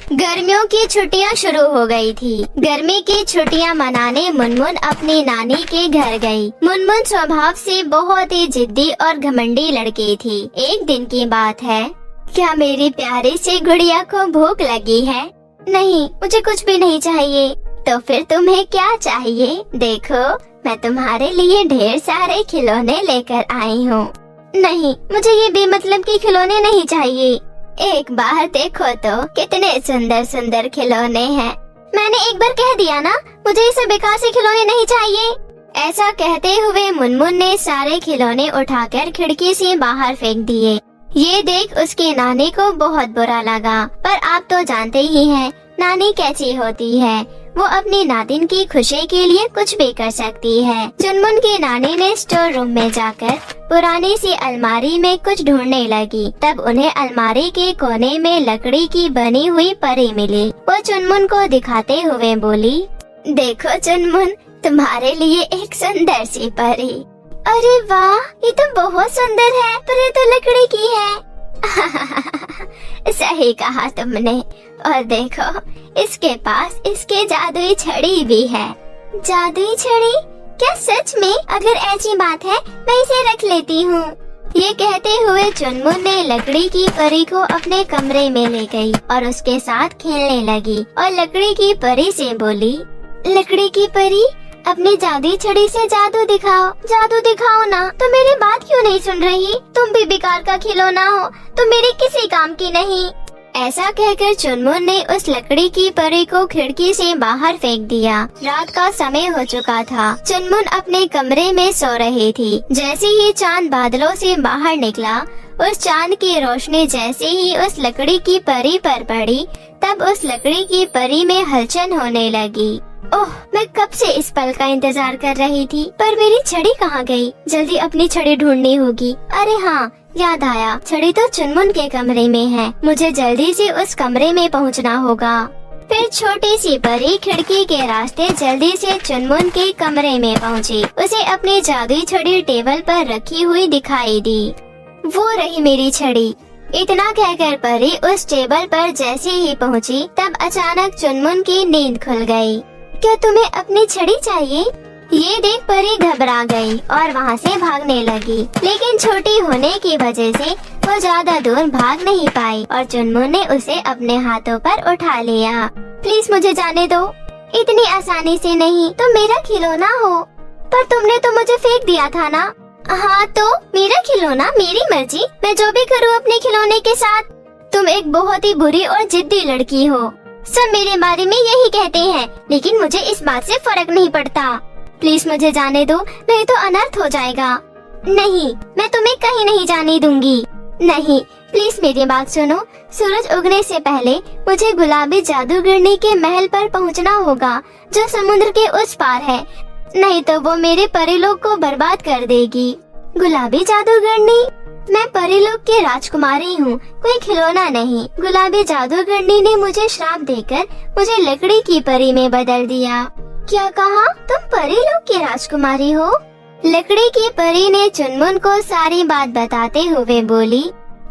गर्मियों की छुट्टियां शुरू हो गई थी। गर्मी की छुट्टियां मनाने मुनमुन अपनी नानी के घर गई। मुनमुन स्वभाव से बहुत ही जिद्दी और घमंडी लड़की थी। एक दिन की बात है, क्या मेरी प्यारी सी गुड़िया को भूख लगी है? नहीं, मुझे कुछ भी नहीं चाहिए। तो फिर तुम्हें क्या चाहिए? देखो, मैं तुम्हारे लिए ढेर सारे खिलौने लेकर आई हूँ। नहीं, मुझे ये बेमतलब के खिलौने नहीं चाहिए। एक बार देखो तो कितने सुंदर सुंदर खिलौने हैं। मैंने एक बार कह दिया ना, मुझे ये सब बेकार से खिलौने नहीं चाहिए। ऐसा कहते हुए मुनमुन ने सारे खिलौने उठाकर खिड़की से बाहर फेंक दिए। ये देख उसकी नानी को बहुत बुरा लगा, पर आप तो जानते ही हैं नानी कैसी होती है। वो अपनी नातिन की खुशी के लिए कुछ भी कर सकती है। चुनमुन की नानी ने स्टोर रूम में जाकर पुरानी सी अलमारी में कुछ ढूंढने लगी। तब उन्हें अलमारी के कोने में लकड़ी की बनी हुई परी मिली। वो चुनमुन को दिखाते हुए बोली, देखो चुनमुन, तुम्हारे लिए एक सुंदर सी परी। अरे वाह, ये तो बहुत सुंदर है, पर ये तो लकड़ी की है। सही कहा तुमने। और देखो, इसके पास इसके जादुई छड़ी भी है। जादुई छड़ी? क्या सच में? अगर ऐसी बात है, मैं इसे रख लेती हूँ। ये कहते हुए चुनमुन ने लकड़ी की परी को अपने कमरे में ले गई और उसके साथ खेलने लगी और लकड़ी की परी से बोली, लकड़ी की परी, अपनी जादुई छड़ी से जादू दिखाओ ना। तो मेरी बात क्यों नहीं सुन रही? तुम भी बेकार का खिलौना हो, तुम मेरे किसी काम की नहीं। ऐसा कहकर चुनमुन ने उस लकड़ी की परी को खिड़की से बाहर फेंक दिया। रात का समय हो चुका था। चुनमुन अपने कमरे में सो रही थी। जैसे ही चांद बादलों से बाहर निकला, उस चांद की रोशनी जैसे ही उस लकड़ी की परी पर पड़ी, तब उस लकड़ी की परी में हलचल होने लगी। ओह, मैं कब से इस पल का इंतजार कर रही थी, पर मेरी छड़ी कहाँ गई? जल्दी अपनी छड़ी ढूंढनी होगी। अरे हाँ, याद आया, छड़ी तो चुनमुन के कमरे में है। मुझे जल्दी से उस कमरे में पहुँचना होगा। फिर छोटी सी परी खिड़की के रास्ते जल्दी से चुनमुन के कमरे में पहुँची। उसे अपनी जादुई छड़ी टेबल पर रखी हुई दिखाई दी। वो रही मेरी छड़ी। इतना कहकर परी उस टेबल पर जैसे ही पहुँची, तब अचानक चुनमुन की नींद खुल गई। क्या तुम्हें अपनी छड़ी चाहिए? ये देख परी घबरा गई और वहाँ से भागने लगी, लेकिन छोटी होने की वजह से वो ज्यादा दूर भाग नहीं पाई और चुनमुन ने उसे अपने हाथों पर उठा लिया। प्लीज मुझे जाने दो। इतनी आसानी से नहीं, तुम मेरा खिलौना हो। पर तुमने तो मुझे फेंक दिया था ना। हाँ तो मेरा खिलौना, मेरी मर्जी, मैं जो भी करूँ अपने खिलौने के साथ। तुम एक बहुत ही बुरी और जिद्दी लड़की हो। सब मेरे बारे में यही कहते हैं, लेकिन मुझे इस बात से फर्क नहीं पड़ता। प्लीज मुझे जाने दो, नहीं तो अनर्थ हो जाएगा। नहीं, मैं तुम्हें कहीं नहीं जाने दूंगी। नहीं, प्लीज मेरी बात सुनो। सूरज उगने से पहले मुझे गुलाबी जादूगरनी के महल पर पहुंचना होगा, जो समुद्र के उस पार है। नहीं तो वो मेरे परिलोक को बर्बाद कर देगी। गुलाबी जादूगरनी? मैं परिलोक की राजकुमारी हूँ, कोई खिलौना नहीं। गुलाबी जादूगरनी ने मुझे श्राप देकर मुझे लकड़ी की परी में बदल दिया। क्या कहा? तुम परिलोक की राजकुमारी हो? लकड़ी की परी ने चुनमुन को सारी बात बताते हुए बोली,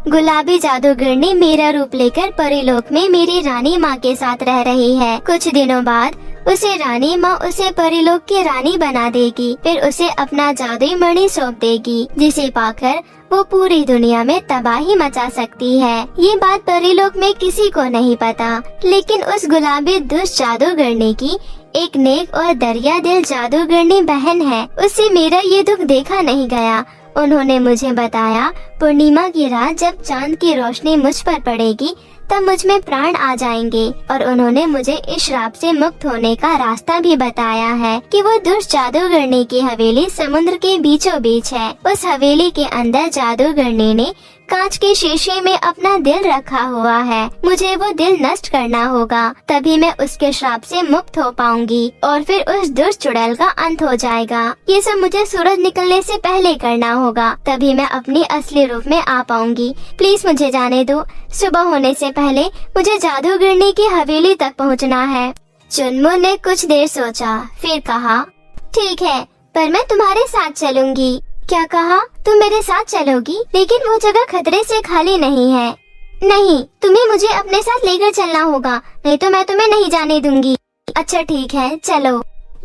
गुलाबी जादूगरनी मेरा रूप लेकर परिलोक में मेरी रानी माँ के साथ रह रही है। कुछ दिनों बाद उसे रानी माँ उसे परिलोक की रानी बना देगी। फिर उसे अपना जादुई मणि सौंप देगी, जिसे पाकर वो पूरी दुनिया में तबाही मचा सकती है। ये बात परिलोक में किसी को नहीं पता, लेकिन उस गुलाबी दुष्ट जादूगरनी की एक नेक और दरिया दिल जादूगरनी बहन है। उससे मेरा ये दुख देखा नहीं गया। उन्होंने मुझे बताया, पूर्णिमा की रात जब चांद की रोशनी मुझ पर पड़ेगी, तब मुझ में प्राण आ जाएंगे। और उन्होंने मुझे इस श्राप से मुक्त होने का रास्ता भी बताया है कि वो दुष्ट जादूगरनी की हवेली समुद्र के बीचों बीच है। उस हवेली के अंदर जादूगरनी ने कांच के शीशे में अपना दिल रखा हुआ है। मुझे वो दिल नष्ट करना होगा, तभी मैं उसके श्राप से मुक्त हो पाऊंगी और फिर उस दुष्ट चुड़ैल का अंत हो जाएगा। ये सब मुझे सूरज निकलने से पहले करना होगा, तभी मैं अपनी असली रूप में आ पाऊंगी। प्लीज मुझे जाने दो। सुबह होने से पहले मुझे जादूगरनी की हवेली तक पहुंचना है। चुनमुन ने कुछ देर सोचा, फिर कहा, ठीक है, पर मैं तुम्हारे साथ चलूंगी। क्या कहा? तुम मेरे साथ चलोगी? लेकिन वो जगह खतरे से खाली नहीं है। नहीं, तुम्हें मुझे अपने साथ लेकर चलना होगा, नहीं तो मैं तुम्हें नहीं जाने दूंगी। अच्छा ठीक है, चलो,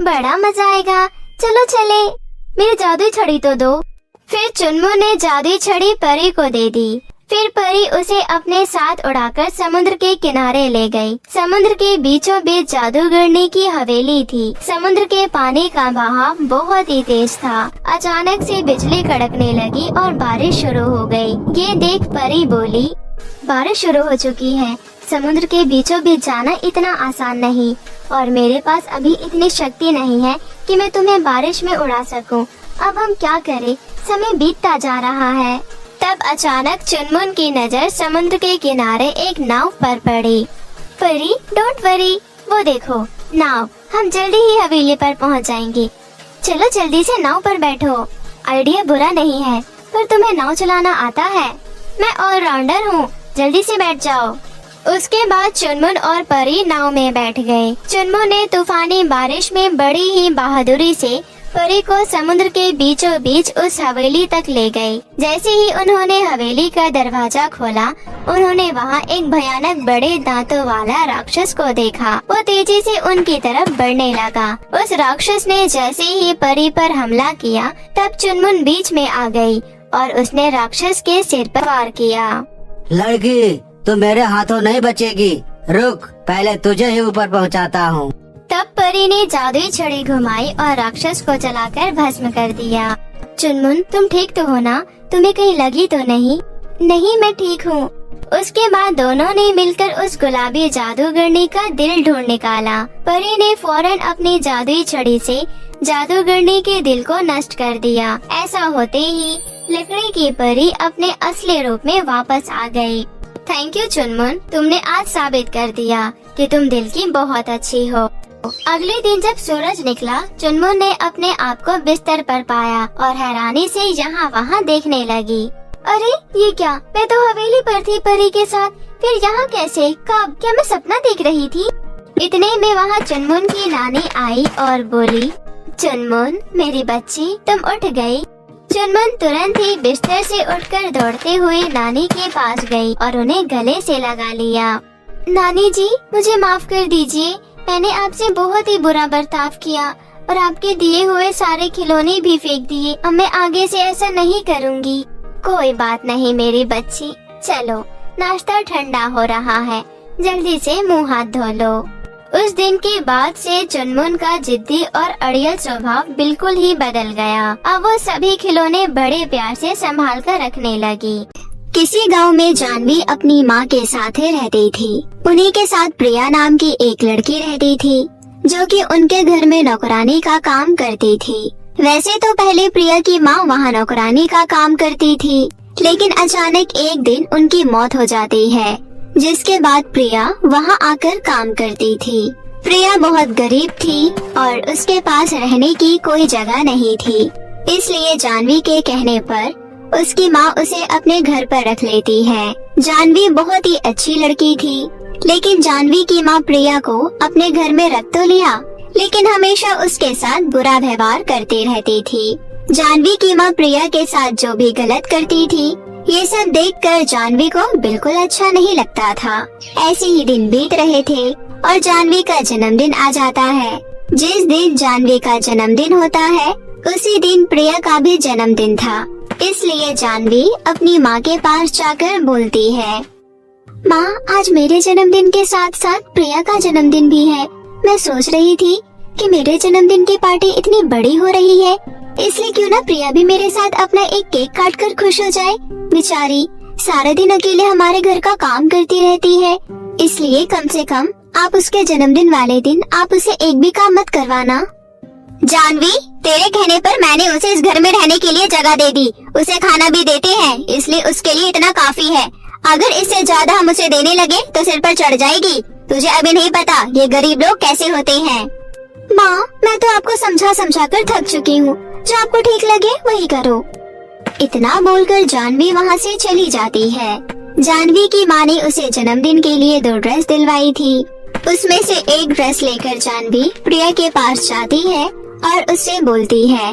बड़ा मजा आएगा, चलो चले। मेरी जादुई छड़ी तो दो। फिर चुनमुन ने जादुई छड़ी परी को दे दी। फिर परी उसे अपने साथ उड़ाकर समुद्र के किनारे ले गई। समुद्र के बीचों बीच जादूगरनी की हवेली थी। समुद्र के पानी का बहाव बहुत ही तेज था। अचानक से बिजली कड़कने लगी और बारिश शुरू हो गई। ये देख परी बोली, बारिश शुरू हो चुकी है। समुद्र के बीचों बीच जाना इतना आसान नहीं और मेरे पास अभी इतनी शक्ति नहीं है कि मैं तुम्हें बारिश में उड़ा सकूं। अब हम क्या करें? समय बीतता जा रहा है। तब अचानक चुनमुन की नजर समुद्र के किनारे एक नाव पर पड़ी। परी, डोंट वरी, वो देखो नाव, हम जल्दी ही हवेली पर पहुंच जाएंगे। चलो जल्दी से नाव पर बैठो। आइडिया बुरा नहीं है, पर तुम्हें नाव चलाना आता है? मैं ऑलराउंडर हूँ, जल्दी से बैठ जाओ। उसके बाद चुनमुन और परी नाव में बैठ गए। चुनमुन ने तूफानी बारिश में बड़ी ही बहादुरी से परी को समुद्र के बीचों बीच उस हवेली तक ले गई। जैसे ही उन्होंने हवेली का दरवाजा खोला, उन्होंने वहाँ एक भयानक बड़े दांतों वाला राक्षस को देखा। वो तेजी से उनकी तरफ बढ़ने लगा। उस राक्षस ने जैसे ही परी पर हमला किया, तब चुनमुन बीच में आ गई और उसने राक्षस के सिर पर वार किया। लड़की, तू मेरे हाथों नहीं बचेगी, रुक, पहले तुझे ही ऊपर पहुंचाता हूँ। तब परी ने जादुई छड़ी घुमाई और राक्षस को जलाकर भस्म कर दिया। चुनमुन, तुम ठीक तो हो ना? तुम्हें कहीं लगी तो नहीं? नहीं, मैं ठीक हूँ। उसके बाद दोनों ने मिलकर उस गुलाबी जादूगरनी का दिल ढूंढ निकाला। परी ने फौरन अपनी जादुई छड़ी से जादूगरनी के दिल को नष्ट कर दिया। ऐसा होते ही लकड़ी की परी अपने असली रूप में वापस आ गई। थैंक यू चुनमुन, तुमने आज साबित कर दिया कि तुम दिल की बहुत अच्छी हो। अगले दिन जब सूरज निकला, चुनमुन ने अपने आप को बिस्तर पर पाया और हैरानी से यहाँ वहाँ देखने लगी। अरे ये क्या, मैं तो हवेली पर थी परी के साथ, फिर यहाँ कैसे? कब? क्या मैं सपना देख रही थी? इतने में वहाँ चुनमुन की नानी आई और बोली, चुनमुन मेरी बच्ची, तुम उठ गई। चुनमुन तुरंत ही बिस्तर से उठकर दौड़ते हुए नानी के पास गई और उन्हें गले से लगा लिया। नानी जी, मुझे माफ कर दीजिए, मैंने आपसे बहुत ही बुरा बर्ताव किया और आपके दिए हुए सारे खिलौने भी फेंक दिए। अब मैं आगे से ऐसा नहीं करूँगी। कोई बात नहीं मेरी बच्ची, चलो नाश्ता ठंडा हो रहा है, जल्दी से मुँह हाथ धो लो। उस दिन के बाद से चुनमुन का जिद्दी और अड़ियल स्वभाव बिल्कुल ही बदल गया। अब वो सभी खिलौने बड़े प्यार से संभाल कर रखने लगी। किसी गांव में जानवी अपनी माँ के साथ रहती थी। उन्हीं के साथ प्रिया नाम की एक लड़की रहती थी, जो कि उनके घर में नौकरानी का काम करती थी। वैसे तो पहले प्रिया की माँ वहाँ नौकरानी का काम करती थी, लेकिन अचानक एक दिन उनकी मौत हो जाती है, जिसके बाद प्रिया वहाँ आकर काम करती थी। प्रिया बहुत गरीब थी और उसके पास रहने की कोई जगह नहीं थी, इसलिए जानवी के कहने पर उसकी माँ उसे अपने घर पर रख लेती है। जानवी बहुत ही अच्छी लड़की थी, लेकिन जानवी की माँ प्रिया को अपने घर में रख तो लिया, लेकिन हमेशा उसके साथ बुरा व्यवहार करती रहती थी। जानवी की माँ प्रिया के साथ जो भी गलत करती थी, ये सब देखकर जानवी को बिल्कुल अच्छा नहीं लगता था। ऐसे ही दिन बीत रहे थे और जानवी का जन्मदिन आ जाता है। जिस दिन जानवी का जन्मदिन होता है, उसी दिन प्रिया का भी जन्मदिन था, इसलिए जानवी अपनी माँ के पास जाकर बोलती है, माँ, आज मेरे जन्मदिन के साथ साथ प्रिया का जन्मदिन भी है। मैं सोच रही थी कि मेरे जन्मदिन की पार्टी इतनी बड़ी हो रही है, इसलिए क्यों ना प्रिया भी मेरे साथ अपना एक केक काटकर खुश हो जाए। बेचारी सारा दिन अकेले हमारे घर का काम करती रहती है, इसलिए कम से कम आप उसके जन्मदिन वाले दिन आप उसे एक भी काम मत करवाना। जानवी, तेरे कहने पर मैंने उसे इस घर में रहने के लिए जगह दे दी, उसे खाना भी देते हैं, इसलिए उसके लिए इतना काफी है। अगर इससे ज्यादा हम उसे देने लगे तो सिर पर चढ़ जाएगी। तुझे अभी नहीं पता ये गरीब लोग कैसे होते हैं। माँ, मैं तो आपको समझा समझा कर थक चुकी हूँ, जो आपको ठीक लगे वही करो। इतना बोलकर जानवी वहाँ से चली जाती है। जानवी की माँ ने उसे जन्मदिन के लिए 2 ड्रेस दिलवाई थी। उसमें से एक ड्रेस लेकर जानवी प्रिया के पास जाती है और उससे बोलती है,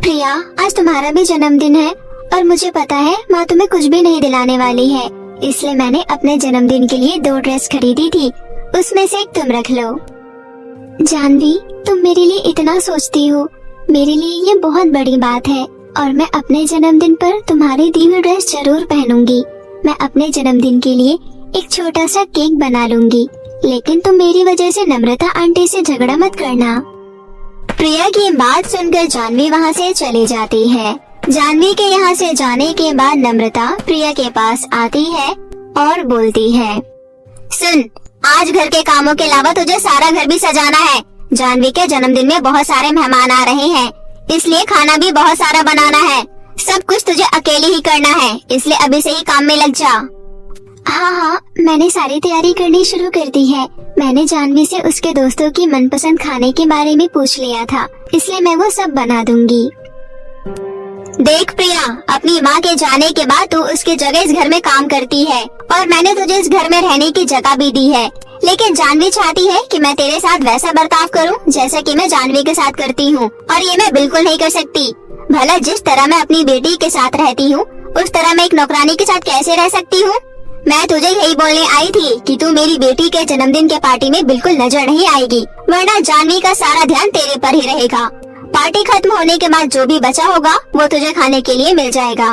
प्रिया, आज तुम्हारा भी जन्मदिन है और मुझे पता है माँ तुम्हें कुछ भी नहीं दिलाने वाली है, इसलिए मैंने अपने जन्मदिन के लिए 2 ड्रेस खरीदी थी, उसमें से एक तुम रख लो। जानवी, तुम मेरे लिए इतना सोचती हो, मेरे लिए ये बहुत बड़ी बात है और मैं अपने जन्मदिन पर तुम्हारी दी हुई ड्रेस जरूर पहनूंगी। मैं अपने जन्मदिन के लिए एक छोटा सा केक बना लूंगी, लेकिन तुम मेरी वजह से नम्रता आंटी से झगड़ा मत करना। प्रिया की बात सुनकर जानवी वहाँ से चली जाती है। जानवी के यहाँ से जाने के बाद नम्रता प्रिया के पास आती है और बोलती है, सुन, आज घर के कामों के अलावा तुझे सारा घर भी सजाना है। जानवी के जन्मदिन में बहुत सारे मेहमान आ रहे हैं, इसलिए खाना भी बहुत सारा बनाना है। सब कुछ तुझे अकेले ही करना है, इसलिए अभी से ही काम में लग जा। हाँ, मैंने सारी तैयारी करनी शुरू कर दी है। मैंने जानवी से उसके दोस्तों की मनपसंद खाने के बारे में पूछ लिया था, इसलिए मैं वो सब बना दूंगी। देख प्रिया, अपनी माँ के जाने के बाद तू उसकी जगह इस घर में काम करती है और मैंने तुझे इस घर में रहने की जगह भी दी है, लेकिन जानवी चाहती है कि मैं तेरे साथ वैसा बर्ताव करूं जैसा कि मैं जानवी के साथ करती हूं, और ये मैं बिल्कुल नहीं कर सकती। भला जिस तरह मैं अपनी बेटी के साथ रहती हूं, उस तरह मैं एक नौकरानी के साथ कैसे रह सकती हूं? मैं तुझे यही बोलने आई थी कि तू मेरी बेटी के जन्मदिन के पार्टी में बिल्कुल नजर नहीं आएगी, वरना जानवी का सारा ध्यान तेरे पर ही रहेगा। पार्टी खत्म होने के बाद जो भी बचा होगा वो तुझे खाने के लिए मिल जाएगा।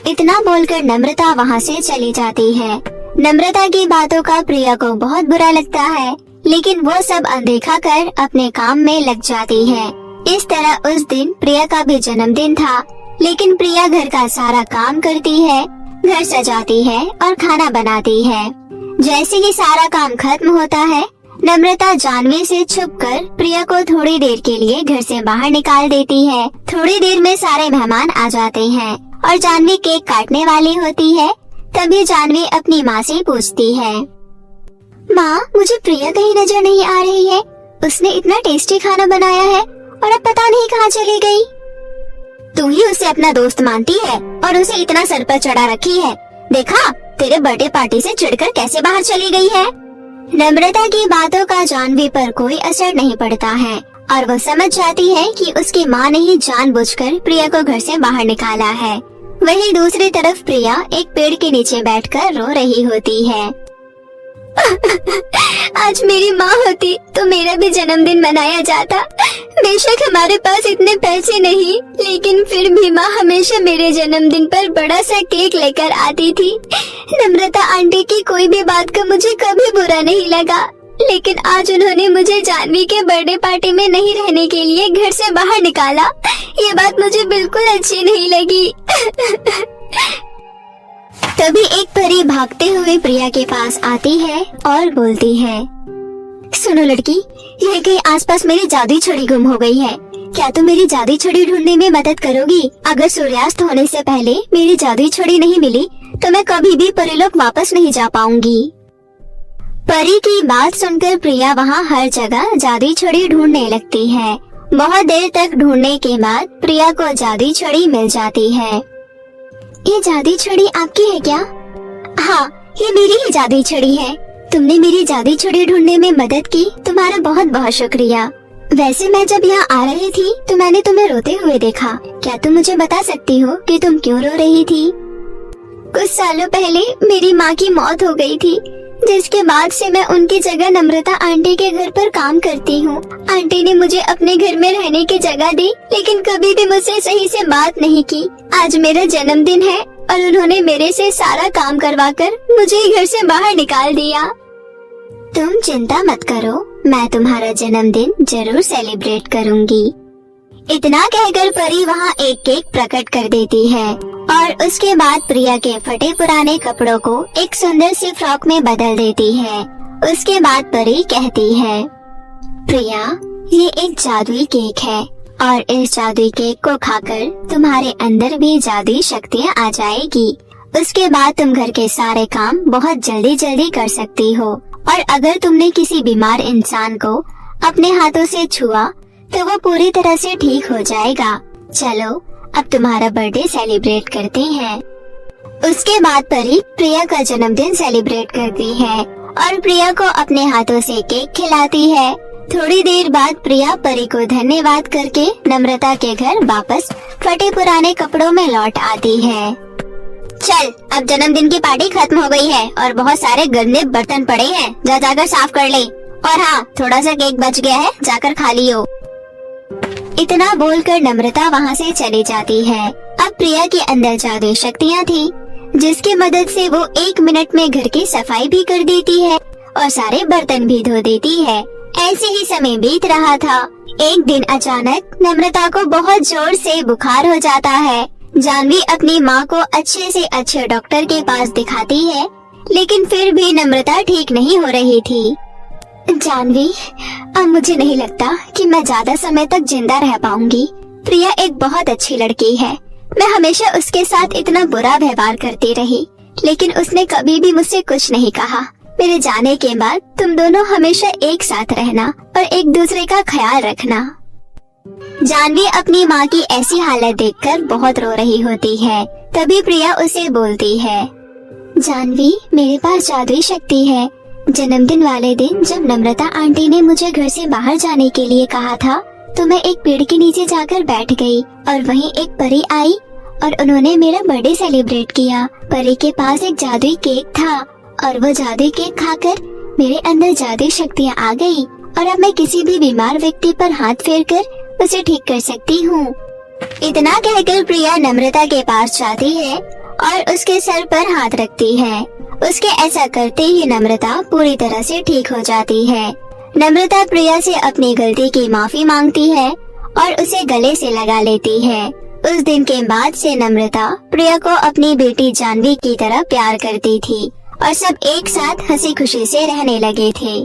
इतना बोलकर नम्रता वहाँ से चली जाती है। नम्रता की बातों का प्रिया को बहुत बुरा लगता है, लेकिन वो सब अनदेखा कर अपने काम में लग जाती है। इस तरह उस दिन प्रिया का भी जन्मदिन था, लेकिन प्रिया घर का सारा काम करती है, घर सजाती है और खाना बनाती है। जैसे ही सारा काम खत्म होता है, नम्रता जानवी से छुपकर प्रिया को थोड़ी देर के लिए घर से बाहर निकाल देती है। थोड़ी देर में सारे मेहमान आ जाते हैं और जानवी केक काटने वाली होती है। तभी जानवी अपनी माँ से पूछती है, माँ, मुझे प्रिया कहीं नजर नहीं आ रही है। उसने इतना टेस्टी खाना बनाया है और अब पता नहीं कहाँ चली गई। तू ही उसे अपना दोस्त मानती है और उसे इतना सर पर चढ़ा रखी है। देखा, तेरे बर्थडे पार्टी से चिढ़कर कैसे बाहर चली गई है। नम्रता की बातों का जानवी पर कोई असर नहीं पड़ता है और वो समझ जाती है कि उसकी माँ ने ही जानबूझकर प्रिया को घर से बाहर निकाला है। वहीं दूसरी तरफ प्रिया एक पेड़ के नीचे बैठकर रो रही होती है। आज मेरी माँ होती तो मेरा भी जन्मदिन मनाया जाता। बेशक हमारे पास इतने पैसे नहीं, लेकिन फिर भी माँ हमेशा मेरे जन्मदिन पर बड़ा सा केक लेकर आती थी। नम्रता आंटी की कोई भी बात का मुझे कभी बुरा नहीं लगा, लेकिन आज उन्होंने मुझे जानवी के बर्थडे पार्टी में नहीं रहने के लिए घर से बाहर निकाला। ये बात मुझे बिल्कुल अच्छी नहीं लगी। तभी एक परी भागते हुए प्रिया के पास आती है और बोलती है, सुनो लड़की, यह कहीं आसपास मेरी जादुई छड़ी गुम हो गई है। क्या तुम मेरी जादुई छड़ी ढूंढने में मदद करोगी? अगर सूर्यास्त होने से पहले मेरी जादुई छड़ी नहीं मिली तो मैं कभी भी परीलोक वापस नहीं जा पाऊंगी। परी की बात सुनकर प्रिया वहाँ हर जगह जादुई छड़ी ढूंढने लगती है। बहुत देर तक ढूंढने के बाद प्रिया को जादुई छड़ी मिल जाती है। ये जादुई छड़ी आपकी है क्या? हाँ, ये मेरी ही जादुई छड़ी है। तुमने मेरी जादुई छड़ी ढूंढने में मदद की, तुम्हारा बहुत बहुत शुक्रिया। वैसे मैं जब यहाँ आ रही थी तो मैंने तुम्हें रोते हुए देखा। क्या तुम मुझे बता सकती हो कि तुम क्यों रो रही थी? कुछ सालों पहले मेरी माँ की मौत हो गई थी, जिसके बाद से मैं उनकी जगह नम्रता आंटी के घर पर काम करती हूँ। आंटी ने मुझे अपने घर में रहने की जगह दी, लेकिन कभी भी मुझसे सही से बात नहीं की। आज मेरा जन्मदिन है और उन्होंने मेरे से सारा काम करवाकर मुझे घर से बाहर निकाल दिया। तुम चिंता मत करो, मैं तुम्हारा जन्मदिन जरूर सेलिब्रेट करूँगी। इतना कहकर परी वहाँ एक केक प्रकट कर देती है और उसके बाद प्रिया के फटे पुराने कपड़ों को एक सुंदर सी फ्रॉक में बदल देती है। उसके बाद परी कहती है, प्रिया, ये एक जादुई केक है और इस जादुई केक को खाकर तुम्हारे अंदर भी जादुई शक्तियाँ आ जाएगी। उसके बाद तुम घर के सारे काम बहुत जल्दी जल्दी कर सकती हो और अगर तुमने किसी बीमार इंसान को अपने हाथों से छुआ तो वो पूरी तरह से ठीक हो जाएगा। चलो अब तुम्हारा बर्थडे सेलिब्रेट करते हैं। उसके बाद परी प्रिया का जन्मदिन सेलिब्रेट करती है और प्रिया को अपने हाथों से केक खिलाती है। थोड़ी देर बाद प्रिया परी को धन्यवाद करके नम्रता के घर वापस फटे पुराने कपड़ों में लौट आती है। चल, अब जन्मदिन की पार्टी खत्म हो गई है और बहुत सारे गंदे बर्तन पड़े हैं, जा जाकर साफ कर ले। और हाँ, थोड़ा सा केक बच गया है, जाकर खा लियो। इतना बोलकर नम्रता वहाँ से चली जाती है। अब प्रिया के अंदर जादुई शक्तियाँ थी, जिसकी मदद से वो 1 मिनट में घर की सफाई भी कर देती है और सारे बर्तन भी धो देती है। ऐसे ही समय बीत रहा था। एक दिन अचानक नम्रता को बहुत जोर से बुखार हो जाता है। जानवी अपनी माँ को अच्छे से अच्छे डॉक्टर के पास दिखाती है, लेकिन फिर भी नम्रता ठीक नहीं हो रही थी। जानवी, अब मुझे नहीं लगता कि मैं ज्यादा समय तक जिंदा रह पाऊंगी। प्रिया एक बहुत अच्छी लड़की है। मैं हमेशा उसके साथ इतना बुरा व्यवहार करती रही, लेकिन उसने कभी भी मुझसे कुछ नहीं कहा। मेरे जाने के बाद तुम दोनों हमेशा एक साथ रहना और एक दूसरे का ख्याल रखना। जानवी अपनी माँ की ऐसी हालत देखकर बहुत रो रही होती है। तभी प्रिया उसे बोलती है, जानवी, मेरे पास जादुई शक्ति है। जन्मदिन वाले दिन जब नम्रता आंटी ने मुझे घर से बाहर जाने के लिए कहा था, तो मैं एक पेड़ के नीचे जाकर बैठ गई और वहीं एक परी आई और उन्होंने मेरा बर्थडे सेलिब्रेट किया। परी के पास एक जादुई केक था और वो जादुई केक खाकर मेरे अंदर जादुई शक्तियाँ आ गई और अब मैं किसी भी बीमार व्यक्ति पर हाथ फेरकर उसे ठीक कर सकती हूँ। इतना कहकर प्रिया नम्रता के पास जाती है और उसके सर पर हाथ रखती है। उसके ऐसा करते ही नम्रता पूरी तरह से ठीक हो जाती है। नम्रता प्रिया से अपनी गलती की माफी मांगती है और उसे गले से लगा लेती है। उस दिन के बाद से नम्रता प्रिया को अपनी बेटी जानवी की तरह प्यार करती थी और सब एक साथ हंसी खुशी से रहने लगे थे।